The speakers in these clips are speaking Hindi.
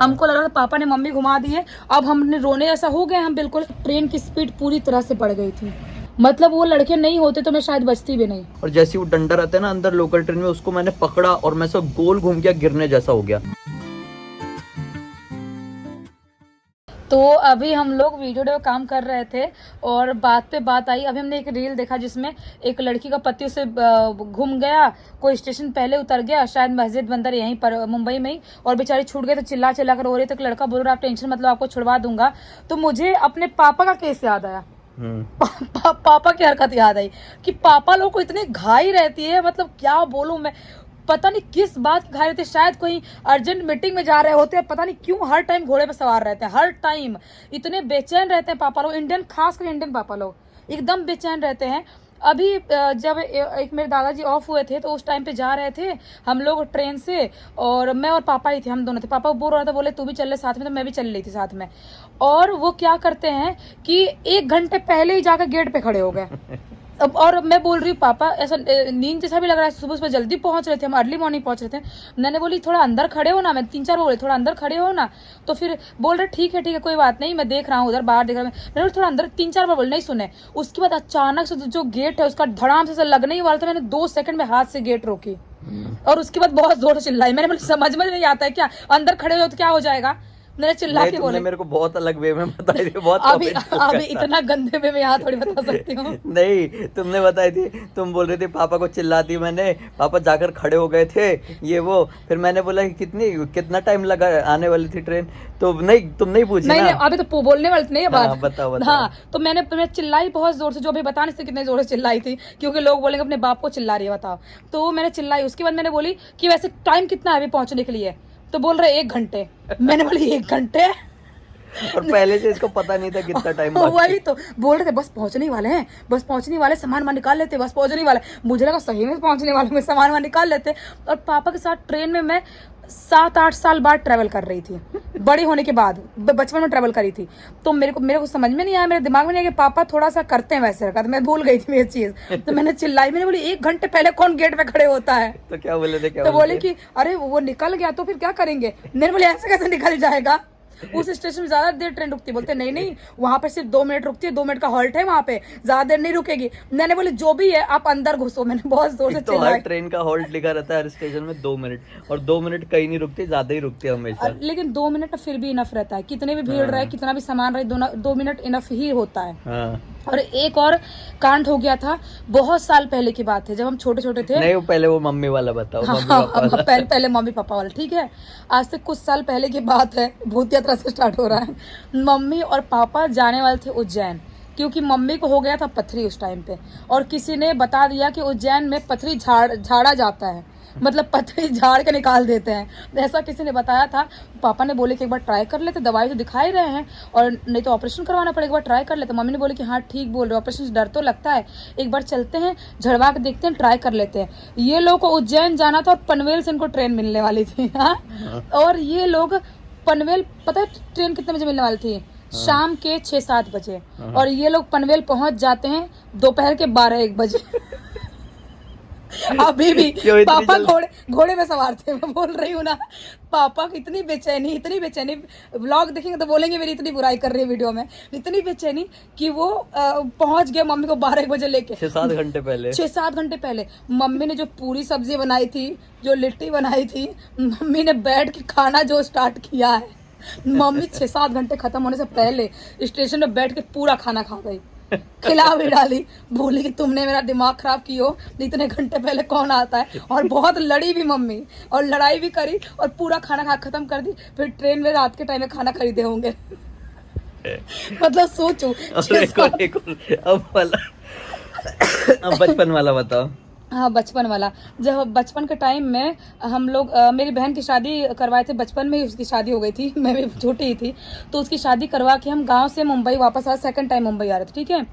हमको लग रहा था पापा ने मम्मी घुमा दी है, अब हमने रोने जैसा हो गए हम बिल्कुल। ट्रेन की स्पीड पूरी तरह से बढ़ गई थी, मतलब वो लड़के नहीं होते तो मैं शायद बचती भी नहीं। और जैसे वो डंडा रहता है ना अंदर लोकल ट्रेन में, उसको मैंने पकड़ा और मैं सब गोल घूम गया, गिरने जैसा हो गया। तो अभी हम लोग वीडियो काम कर रहे थे और बात पे बात आई। अभी हमने एक रील देखा जिसमें एक लड़की का पति उसे घूम गया, कोई स्टेशन पहले उतर गया, शायद मस्जिद बंदर यहीं पर मुंबई में ही, और बेचारी छूट गई तो चिल्ला चिल्ला कर रो रही। तो लड़का बोल रहा आप टेंशन मतलब आपको छुड़वा दूंगा। तो मुझे अपने पापा का केस याद आया। पापा की हरकत याद आई कि पापा लोग को इतनी घाई रहती है, मतलब क्या बोलूं मैं, पता नहीं किस बात की घाई रहती है। शायद कोई अर्जेंट मीटिंग में जा रहे होते हैं, पता नहीं क्यों हर टाइम घोड़े पे सवार रहते हैं, हर टाइम इतने बेचैन रहते हैं पापा लोग। इंडियन, खासकर इंडियन पापा लोग एकदम बेचैन रहते हैं। अभी जब एक मेरे दादाजी ऑफ हुए थे तो उस टाइम पे जा रहे थे हम लोग ट्रेन से, और मैं और पापा ही थे, हम दोनों थे। पापा बोल रहा था, बोले तू भी चल ले साथ में, तो मैं भी चल रही थी साथ में। और वो क्या करते हैं कि 1 घंटे पहले ही जाकर गेट पे खड़े हो गए। अब और मैं बोल रही हूँ पापा ऐसा नींद जैसा भी लग रहा है, सुबह सुबह जल्दी पहुंच रहे थे हम, अर्ली मॉर्निंग पहुंच रहे थे। मैंने बोली थोड़ा अंदर खड़े हो ना, मैं 3-4 बोले थोड़ा अंदर खड़े हो ना। तो फिर बोल रहे ठीक है कोई बात नहीं, मैं देख रहा हूँ उधर बाहर देख रहा हूँ। मैंने बोला थोड़ा अंदर, 3-4 बार बोले, नहीं सुने। उसके बाद अचानक से जो गेट है उसका धड़ाम से लगने ही वाला था, मैंने 2 सेकंड में हाथ से गेट रोकी और उसके बाद बहुत जोर से चिल्लाई। मैंने बोला समझ में नहीं आता है क्या, अंदर खड़े हो तो क्या हो जाएगा। मैंने चिल्ला के बोले, मेरे को बहुत अलग वे में बताई थी, बहुत अभी इतना गंदे वे में यहाँ थोड़ी बता सकती हूँ। नहीं तुमने बताई थी, तुम बोल रही थी पापा को चिल्लाती, मैंने पापा जाकर खड़े हो गए थे ये वो। फिर मैंने बोला कि कितना टाइम लगा, आने वाली थी ट्रेन, तो नहीं तुम नहीं पूछी नहीं, अभी तो बोलने वाली थी नहीं बात। हाँ, बताओ। हाँ तो मैंने चिल्लाई बहुत जोर से, जो अभी बता नहीं सकते कितने जोर से चिल्लाई थी, क्योंकि लोग बोलेंगे अपने बाप को चिल्ला रही है बताओ। तो मैंने चिल्लाई, उसके बाद मैंने बोली कि वैसे टाइम कितना है अभी पहुंचने के लिए। तो बोल रहे 1 घंटे। मैंने बोली 1 घंटे, और पहले से इसको पता नहीं था कितना टाइम वही तो बोल रहे थे बस पहुंचने वाले हैं, बस पहुंचने वाले, सामान वामान निकाल लेते, बस पहुंचने वाले। मुझे लगा सही में पहुंचने वाले में सामान वामान निकाल लेते। और पापा के साथ ट्रेन में मैं 7-8 साल बाद ट्रेवल कर रही थी, बड़ी होने के बाद, बचपन में ट्रेवल करी थी। तो मेरे को समझ में नहीं आया, मेरे दिमाग में नहीं आया कि पापा थोड़ा सा करते हैं वैसे रखा, तो मैं भूल गई थी ये चीज। तो मैंने चिल्लाई, मैंने बोली 1 घंटे पहले कौन गेट पे खड़े होता है। तो क्या बोले थे, तो बोले कि अरे वो निकल गया तो फिर क्या करेंगे। मैंने बोले ऐसे कैसे निकल जाएगा, उस स्टेशन में ज्यादा देर ट्रेन रुकती है। बोलते नहीं वहां पे सिर्फ 2 मिनट रुकती है, 2 मिनट का हॉल्ट है वहां पे, ज्यादा देर नहीं रुकेगी। मैंने बोले जो भी है आप अंदर घुसो। मैंने बहुत जोर से तो हर ट्रेन का हॉल्ट लिखा रहता है हर स्टेशन में 2 मिनट, और 2 मिनट कहीं नहीं रुकती, ज्यादा ही रुकती है हमेशा। लेकिन 2 मिनट फिर भी इनफ रहता है, कितने भी भीड़ रहे, कितना भी सामान रहे, 2 मिनट इनफ ही होता है। और एक और कांड हो गया था, बहुत साल पहले की बात है, जब हम छोटे छोटे थे। नहीं पहले वो मम्मी वाला बताओ। पहले मम्मी पापा वाला, ठीक है। आज से कुछ साल पहले की बात है, भूत यात्रा से स्टार्ट हो रहा है। मम्मी और पापा जाने वाले थे उज्जैन, क्योंकि मम्मी को हो गया था पथरी उस टाइम पे, और किसी ने बता दिया कि उज्जैन में पथरी झाड़ा जाता है, मतलब पथरी झाड़ के निकाल देते हैं, ऐसा किसी ने बताया था। पापा ने बोले कि एक बार ट्राई कर लेते, दवाई तो दिखा ही रहे हैं और नहीं तो ऑपरेशन करवाना पड़ेगा, एक बार ट्राई कर लेते। मम्मी ने बोले कि हाँ ठीक बोल रहे हो, ऑपरेशन से डर तो लगता है, एक बार चलते हैं झड़वा के देखते हैं, ट्राई कर लेते हैं। ये लोग को उज्जैन जाना था और पनवेल से इनको ट्रेन मिलने वाली थी। हाँ, और ये लोग पनवेल, पता है ट्रेन कितने बजे मिलने वाली थी? शाम के 6-7 बजे, और ये लोग पनवेल पहुंच जाते हैं दोपहर के 12-1 बजे। अभी भी पापा घोड़े में सवार थे, मैं बोल रही हूँ ना। पापा की इतनी बेचैनी, व्लॉग देखेंगे तो बोलेंगे मेरी इतनी बुराई कर रही है वीडियो में, इतनी बेचैनी कि वो पहुंच गए मम्मी को 12-1 बजे लेके। 6-7 घंटे पहले, 6-7 घंटे पहले मम्मी ने जो पूरी सब्जी बनाई थी, जो लिट्टी बनाई थी, मम्मी ने बैठ के खाना जो स्टार्ट किया है, मम्मी 6-7 घंटे खत्म होने से पहले स्टेशन में बैठ के पूरा खाना खा गई, खिला भी डाली। बोली कि तुमने मेरा दिमाग खराब की हो, इतने घंटे पहले कौन आता है। और बहुत लड़ी भी मम्मी, और लड़ाई भी करी, और पूरा खाना खा खत्म कर दी। फिर ट्रेन में रात के टाइम में खाना खरीदे होंगे। मतलब सोचो। अब बचपन वाला बताओ। हाँ बचपन वाला, जब बचपन के टाइम में हम लोग मेरी बहन की शादी करवाए थे, बचपन में ही उसकी शादी हो गई थी, मैं भी छोटी ही थी। तो उसकी शादी करवा के हम गांव से मुंबई वापस आए, 2nd टाइम मुंबई आ रहे थे, ठीक है।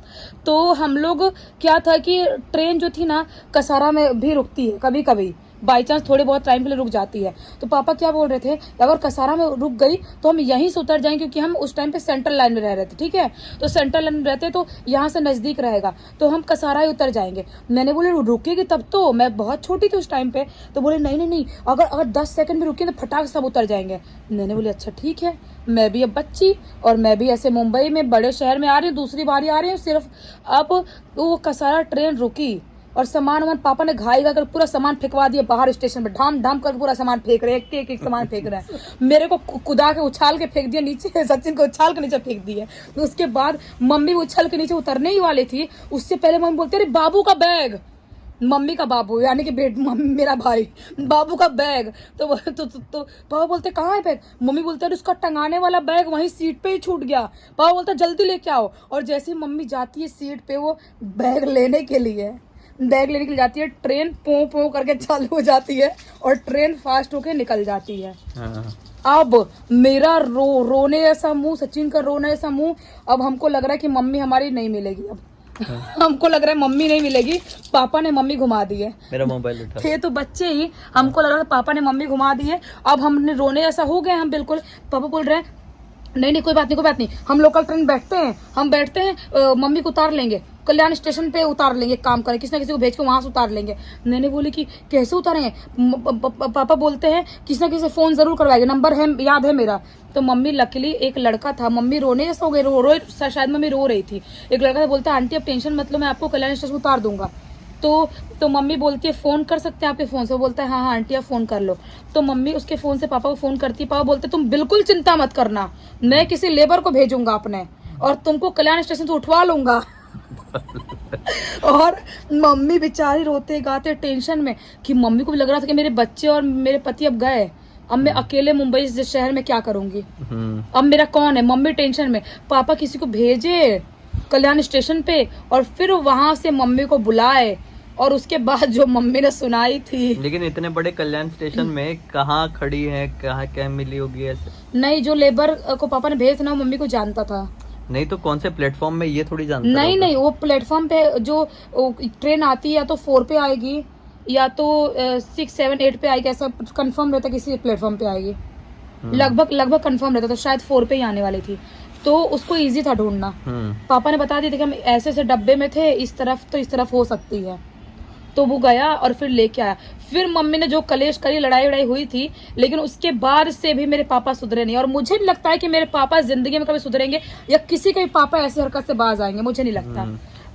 तो हम लोग क्या था कि ट्रेन जो थी ना कसारा में भी रुकती है कभी कभी, बाई चांस थोड़े बहुत टाइम के लिए रुक जाती है। तो पापा क्या बोल रहे थे, अगर कसारा में रुक गई तो हम यहीं से उतर जाएंगे, क्योंकि हम उस टाइम पे सेंट्रल लाइन में रह रहे थे, ठीक है। तो सेंट्रल लाइन में रहते तो यहाँ से नजदीक रहेगा, तो हम कसारा ही उतर जाएंगे। मैंने बोले रुकेगी तब तो, मैं बहुत छोटी थी उस टाइम पे। तो बोले नहीं नहीं नहीं, अगर 10 सेकंड में रुके तो फटाक सब उतर जाएंगे। मैंने बोले अच्छा ठीक है, मैं भी अब बच्ची और मैं भी ऐसे मुंबई में बड़े शहर में आ रही हूँ, दूसरी बारी आ रही हूँ सिर्फ। अब वो कसारा ट्रेन रुकी और सामान वामान पापा ने घाई कर पूरा सामान फेंकवा दिया बाहर स्टेशन पे, ढाम ढाम कर पूरा सामान फेंक रहे हैं, एक सामान फेंक रहे हैं। मेरे को कुदा के उछाल के फेंक दिया नीचे, सचिन को उछाल के नीचे फेंक दिया। तो उसके बाद मम्मी उछल के नीचे उतरने ही वाली थी, उससे पहले मम्मी बोलते अरे बाबू का बैग, मम्मी का बाबू यानी कि मेरा भाई, बाबू का बैग। तो पापा बोलते कहाँ है बैग, मम्मी बोलते है उसका टंगाने वाला बैग वहीं सीट पे ही छूट गया। पापा बोलते जल्दी लेके आओ। और जैसे ही मम्मी जाती है सीट पे वो बैग लेने के लिए जाती है, ट्रेन पो पो करके चालू हो जाती है और ट्रेन फास्ट होके निकल जाती है। अब मेरा रोने जैसा मुंह, सचिन का रोने जैसा मुंह। अब हमको लग रहा है कि मम्मी हमारी नहीं मिलेगी। अब हमको लग रहा है मम्मी नहीं मिलेगी, पापा ने मम्मी घुमा दी है। मेरा मोबाइल उठा, थे तो बच्चे ही, हमको लग रहा है पापा ने मम्मी घुमा दी है। अब हमने रोने जैसा हो गए हम बिल्कुल। पापा बोल रहे हैं नहीं कोई बात नहीं, हम लोकल ट्रेन बैठते हैं, मम्मी को उतार लेंगे, कल्याण स्टेशन पे उतार लेंगे, काम करें किसी ना किसी को भेज के वहां से उतार लेंगे। मैंने बोली कि कैसे उतारेंगे, पापा बोलते हैं किसी ना किसी से फोन जरूर करवाएंगे, नंबर है याद है मेरा। तो मम्मी लकीली एक लड़का था, मम्मी रोने जैसा हो गई, रो शायद मम्मी रो रही थी। एक लड़का था, बोलता आंटी अब टेंशन मत लो, मैं आपको कल्याण स्टेशन उतार दूंगा। तो मम्मी बोलती है फोन कर सकते हैं आपके फोन से, वो बोलता है हाँ आंटी आप फोन कर लो। तो मम्मी उसके फोन से पापा को फोन करती है, पापा बोलते तुम बिल्कुल चिंता मत करना, मैं किसी लेबर को भेजूंगा अपने और तुमको कल्याण स्टेशन से उठवा लूंगा। और मम्मी बेचारी रोते गाते टेंशन में, कि मम्मी को भी लग रहा था कि मेरे बच्चे और मेरे पति अब गए, अब मैं अकेले मुंबई जिस शहर में क्या करूंगी, अब मेरा कौन है। मम्मी टेंशन में, पापा किसी को भेजे कल्याण स्टेशन पे और फिर वहां से मम्मी को बुलाए, और उसके बाद जो मम्मी ने सुनाई थी। लेकिन इतने बड़े कल्याण स्टेशन में कहाँ खड़ी है, कहाँ क्या मिली होगी ऐसे? नहीं, जो लेबर को पापा ने भेजा ना, मम्मी को जानता था। नहीं तो कौन से प्लेटफॉर्म में, ये थोड़ी जानता? नहीं, वो प्लेटफॉर्म पे जो ट्रेन आती है या तो 4 पे आएगी या तो 6, 7, 8 पे आएगी, ऐसा कंफर्म रहता किसी प्लेटफॉर्म पे आएगी। लगभग कंफर्म रहता, तो शायद 4 पे ही आने वाली थी, तो उसको इजी था ढूंढना। पापा ने बता दिया था कि हम ऐसे ऐसे डब्बे में थे, इस तरफ हो सकती है। तो वो गया और फिर लेके आया। फिर मम्मी ने जो कलेश करी, लड़ाई हुई थी, लेकिन उसके बाद से भी मेरे पापा सुधरे नहीं। और मुझे नहीं लगता है कि मेरे पापा जिंदगी में कभी सुधरेंगे या किसी के भी पापा ऐसी हरकत से बाज आएंगे, मुझे नहीं लगता।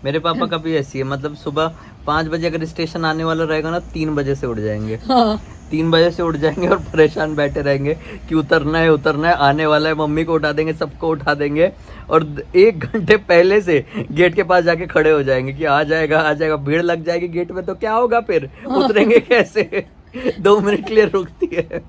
मेरे पापा का भी ऐसी है, मतलब सुबह 5 बजे अगर स्टेशन आने वाला रहेगा ना, 3 बजे से उठ जाएंगे। हाँ। 3 बजे से उठ जाएंगे और परेशान बैठे रहेंगे कि उतरना है, आने वाला है, मम्मी को उठा देंगे, सबको उठा देंगे, और 1 घंटे पहले से गेट के पास जाके खड़े हो जाएंगे कि आ जाएगा। भीड़ लग जाएगी गेट में तो क्या होगा फिर, उतरेंगे कैसे? 2 मिनट के लिए रुकती है।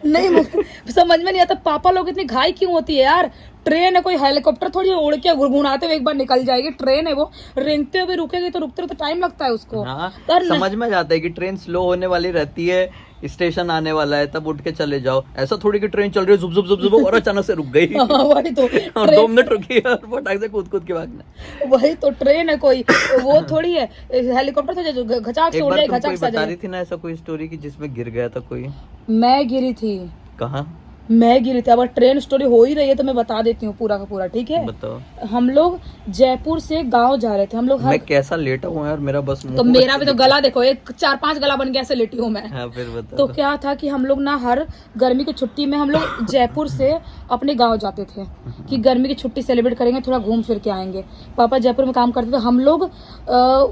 नहीं समझ में नहीं आता पापा लोग इतनी घाई क्यों होती है यार। ट्रेन है, कोई हेलीकॉप्टर थोड़ी उड़ के घुड़घुड़ाते हुए एक बार निकल जाएगी। ट्रेन है, वो रेंगते हुए रुकेगी तो रुकते टाइम लगता है उसको। हाँ, समझ में जाता है कि ट्रेन स्लो होने वाली रहती है, स्टेशन आने वाला है, तब उठ के चले जाओ। ऐसा थोड़ी कि ट्रेन चल रही है जुब जुब जुब जुब और अचानक से रुक गई। वही तो और 2 मिनट रुकी और फटाक से कूद के भागना। वही तो ट्रेन है, कोई वो थोड़ी है हेलीकॉप्टर था जो घचाक से उड़ जाए, घचाक से बता रही थी ना ऐसा कोई स्टोरी की जिसमें गिर गया था कोई? मैं गिरी थी। कहाँ? मैं गिरी थी। अब ट्रेन स्टोरी हो ही रही है तो मैं बता देती हूँ पूरा का पूरा, ठीक है? बताओ। हम लोग जयपुर से गांव जा रहे थे, हम लोग। मैं कैसा लेटा हूँ यार, मेरा बस तो मेरा भी तो गला देखो, एक 4-5 गला बन गया, ऐसे लेटी हूँ मैं। हाँ, फिर बताओ। तो क्या था कि हम लोग ना हर गर्मी की छुट्टी में हम लोग जयपुर से अपने गाँव जाते थे कि गर्मी की छुट्टी सेलिब्रेट करेंगे, थोड़ा घूम फिर के आएंगे। पापा जयपुर में काम करते थे, हम लोग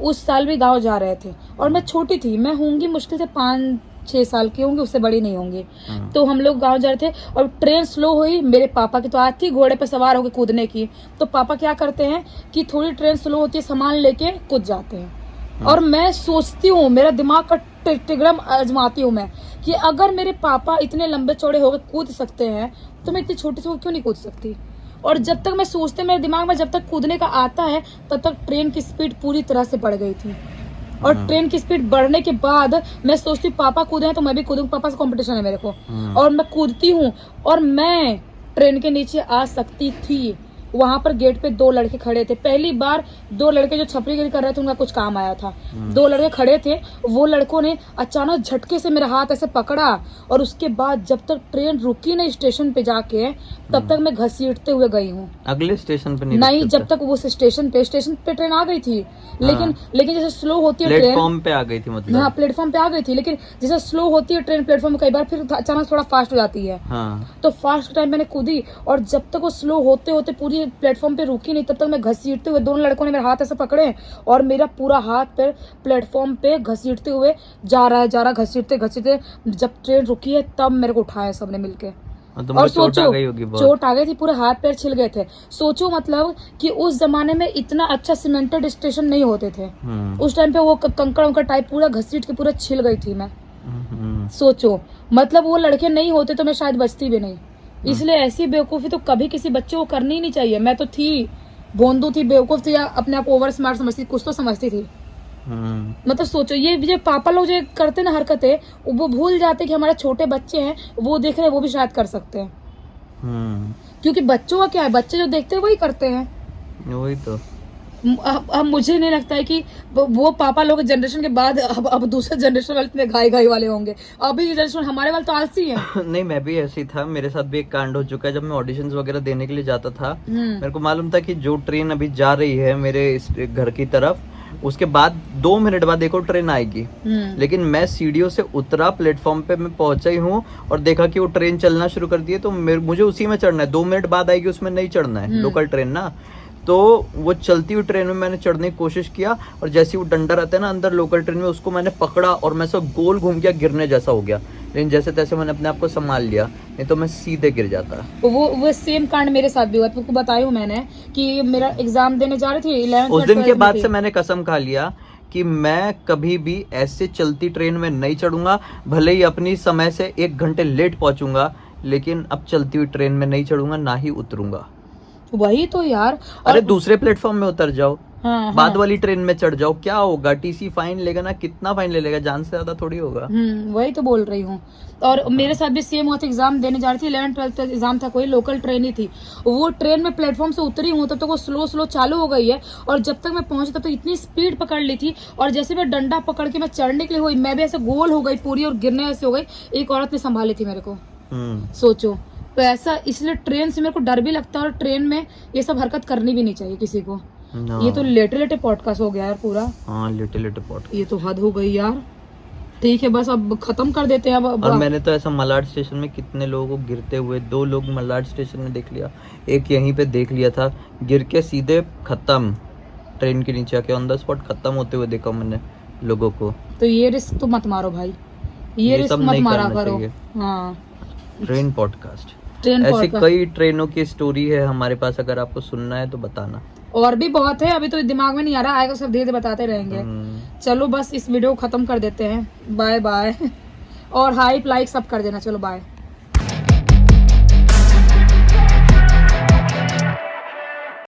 उस साल भी गाँव जा रहे थे। और मैं छोटी थी, मैं होंगी मुश्किल से 5-6 साल की होंगी, उससे बड़ी नहीं होंगी। तो हम लोग गांव जा रहे थे और ट्रेन स्लो हुई। मेरे पापा की तो आदत थी घोड़े पे सवार होकर कूदने की। तो पापा क्या करते हैं कि थोड़ी ट्रेन स्लो होती है, सामान लेके कूद जाते हैं। और मैं सोचती हूँ, मेरा दिमाग का टिगड़म आजमाती हूँ मैं कि अगर मेरे पापा इतने लंबे चौड़े होकर कूद सकते हैं तो मैं इतनी छोटी सी क्यों नहीं कूद सकती। और जब तक मैं सोचते, मेरे दिमाग में जब तक कूदने का आता है तब तक ट्रेन की स्पीड पूरी तरह से बढ़ गई थी। और ट्रेन की स्पीड बढ़ने के बाद मैं सोचती हूँ पापा कूदे हैं तो मैं भी कूदूं, पापा से कंपटीशन है मेरे को। और मैं कूदती हूँ और मैं ट्रेन के नीचे आ सकती थी। वहां पर गेट पे 2 लड़के खड़े थे। पहली बार 2 लड़के जो छपरीगिरी कर रहे थे उनका कुछ काम आया था। 2 लड़के खड़े थे, वो लड़कों ने अचानक झटके से मेरा हाथ ऐसे पकड़ा और उसके बाद जब तक ट्रेन रुकी नहीं स्टेशन पे जाके तब तक मैं घसीटते हुए गई हूँ। अगले स्टेशन पे नहीं, जब तक वो स्टेशन पे ट्रेन आ गई थी, लेकिन जैसे स्लो होती है ट्रेन, प्लेटफॉर्म पे आ गई थी, मतलब हाँ प्लेटफॉर्म पे आ गई थी, लेकिन जैसे स्लो होती है ट्रेन प्लेटफॉर्म कई बार फिर अचानक थोड़ा फास्ट हो जाती है। तो फास्ट टाइम मैंने कूदी और जब तक वो स्लो होते होते पूरी प्लेटफॉर्म पे रुकी नहीं तब तक मैं घसीटते हुए, दोनों लड़कों ने मेरे हाथ ऐसे पकड़े और मेरा पूरा हाथ पैर प्लेटफॉर्म पे घसीटते हुए जा रहा घसीटते जब ट्रेन रुकी है तब मेरे को उठाया सबने मिलके। और सोचो चोट आ गई थी, पूरे हाथ पैर छिल गए थे। सोचो मतलब कि उस जमाने में इतना अच्छा सीमेंटेड स्टेशन नहीं होते थे। उस टाइम पे वो कंकड़ टाइप पूरा घसीट के पूरा छिल गई थी मैं। सोचो मतलब वो लड़के नहीं होते तो मैं शायद बचती भी नहीं। इसलिए ऐसी बेवकूफी तो कभी किसी बच्चे को करनी ही नहीं चाहिए। मैं तो थी भोंदू थी, बेवकूफ थी, या अपने आप ओवर स्मार्ट समझती, कुछ तो समझती थी। मतलब सोचो ये पापा लोग जो करते ना हरकतें, वो भूल जाते कि हमारे छोटे बच्चे हैं, वो देख रहे हैं, वो भी शायद कर सकते हैं। क्योंकि बच्चों का क्या है, बच्चे जो देखते हैं वही करते हैं। वही तो अब मुझे नहीं लगता है कि वो पापा लोग जनरेशन के बाद अब दूसरे जनरेशन वाले इतने घाई वाले होंगे। अभी जनरेशन हमारे वाले तो आलसी है। नहीं, मैं भी ऐसी था, मेरे साथ भी एक कांड हो चुका है। जब मैं ऑडिशंस वगैरह देने के लिए जाता था, मेरे को मालूम था कि जो ट्रेन अभी जा रही है मेरे घर की तरफ, उसके बाद 2 मिनट बाद एक और ट्रेन आएगी। लेकिन मैं सीढ़ियों से उतरा, प्लेटफॉर्म पे मैं पहुंचा ही हूँ और देखा कि वो ट्रेन चलना शुरू कर दी है, तो मुझे उसी में चढ़ना है। 2 मिनट बाद आएगी, उसमें नहीं चढ़ना है, लोकल ट्रेन ना। तो वो चलती हुई ट्रेन में मैंने चढ़ने की कोशिश किया और जैसे वो डंडा रहता है ना अंदर लोकल ट्रेन में, उसको मैंने पकड़ा और मैं सब गोल घूम गया, गिरने जैसा हो गया। लेकिन जैसे तैसे मैंने अपने आप को संभाल लिया, नहीं तो मैं सीधे गिर जाता। वो सेम कांड मेरे साथ भी हुआ। तुमको बताया मैंने कि मेरा एग्जाम देने जा रही थी 11th उस दिन के बाद से मैंने कसम खा लिया कि मैं कभी भी ऐसे चलती ट्रेन में नहीं चढ़ूंगा। भले ही अपनी समय से 1 घंटे लेट पहुंचूंगा, लेकिन अब चलती हुई ट्रेन में नहीं चढ़ूंगा, ना ही उतरूंगा। वही तो यार। अरे दूसरे प्लेटफॉर्म में उतर जाओ, बाद हाँ। वाली ट्रेन में चढ़ जाओ, क्या होगा? टीसी फाइन लेगा ना, कितना फाइन ले लेगा, जान से ज्यादा थोड़ी होगा। वही तो बोल रही हूँ। और मेरे साथ भी सेम हुआ था, एग्जाम देने जा रही थी, 11th 12th एग्जाम था, कोई लोकल ट्रेन ही थी। वो ट्रेन में प्लेटफॉर्म से उतरी हूँ तब तक वो स्लो चालू हो गई है और जब तक मैं पहुंची तब तक इतनी स्पीड पकड़ ली थी और जैसे मैं डंडा पकड़ के मैं चढ़ने के लिए हुई, मैं भी ऐसे गोल हो गई पूरी और गिरने ऐसे हो गई। एक औरत ने संभाली थी मेरे को। सोचो तो ऐसा, इसलिए ट्रेन से मेरे को डर भी लगता है और ट्रेन में ये सब हरकत करनी भी नहीं चाहिए किसी को। ये तो लेटे पॉडकास्ट हो गया यार पूरा। हाँ, लेटे पॉडकास्ट, ये तो हद हो गई यार। ठीक है, बस अब खत्म कर देते हैं अब। और मैंने तो ऐसा मलाड स्टेशन में कितने लोगों को गिरते हुए, 2 लोग मलाड स्टेशन में देख लिया, एक यहीं पे देख लिया था, गिर के सीधे खत्म, ट्रेन के नीचे आके ऑन द स्पॉट खत्म होते हुए देखा मैंने लोगों को। तो ये रिस्क तो मत मारो भाई, ये रिस्क मत मारा करो। हाँ, ट्रेन पॉडकास्ट, ऐसी कई ट्रेनों की स्टोरी है हमारे पास, अगर आपको सुनना है तो बताना। और भी बहुत है, अभी तो दिमाग में नहीं आ रहा, आएगा सब धीरे धीरे बताते रहेंगे। चलो बस इस वीडियो को खत्म कर देते हैं। बाय बाय और हाइप लाइक सब कर देना। चलो बाय।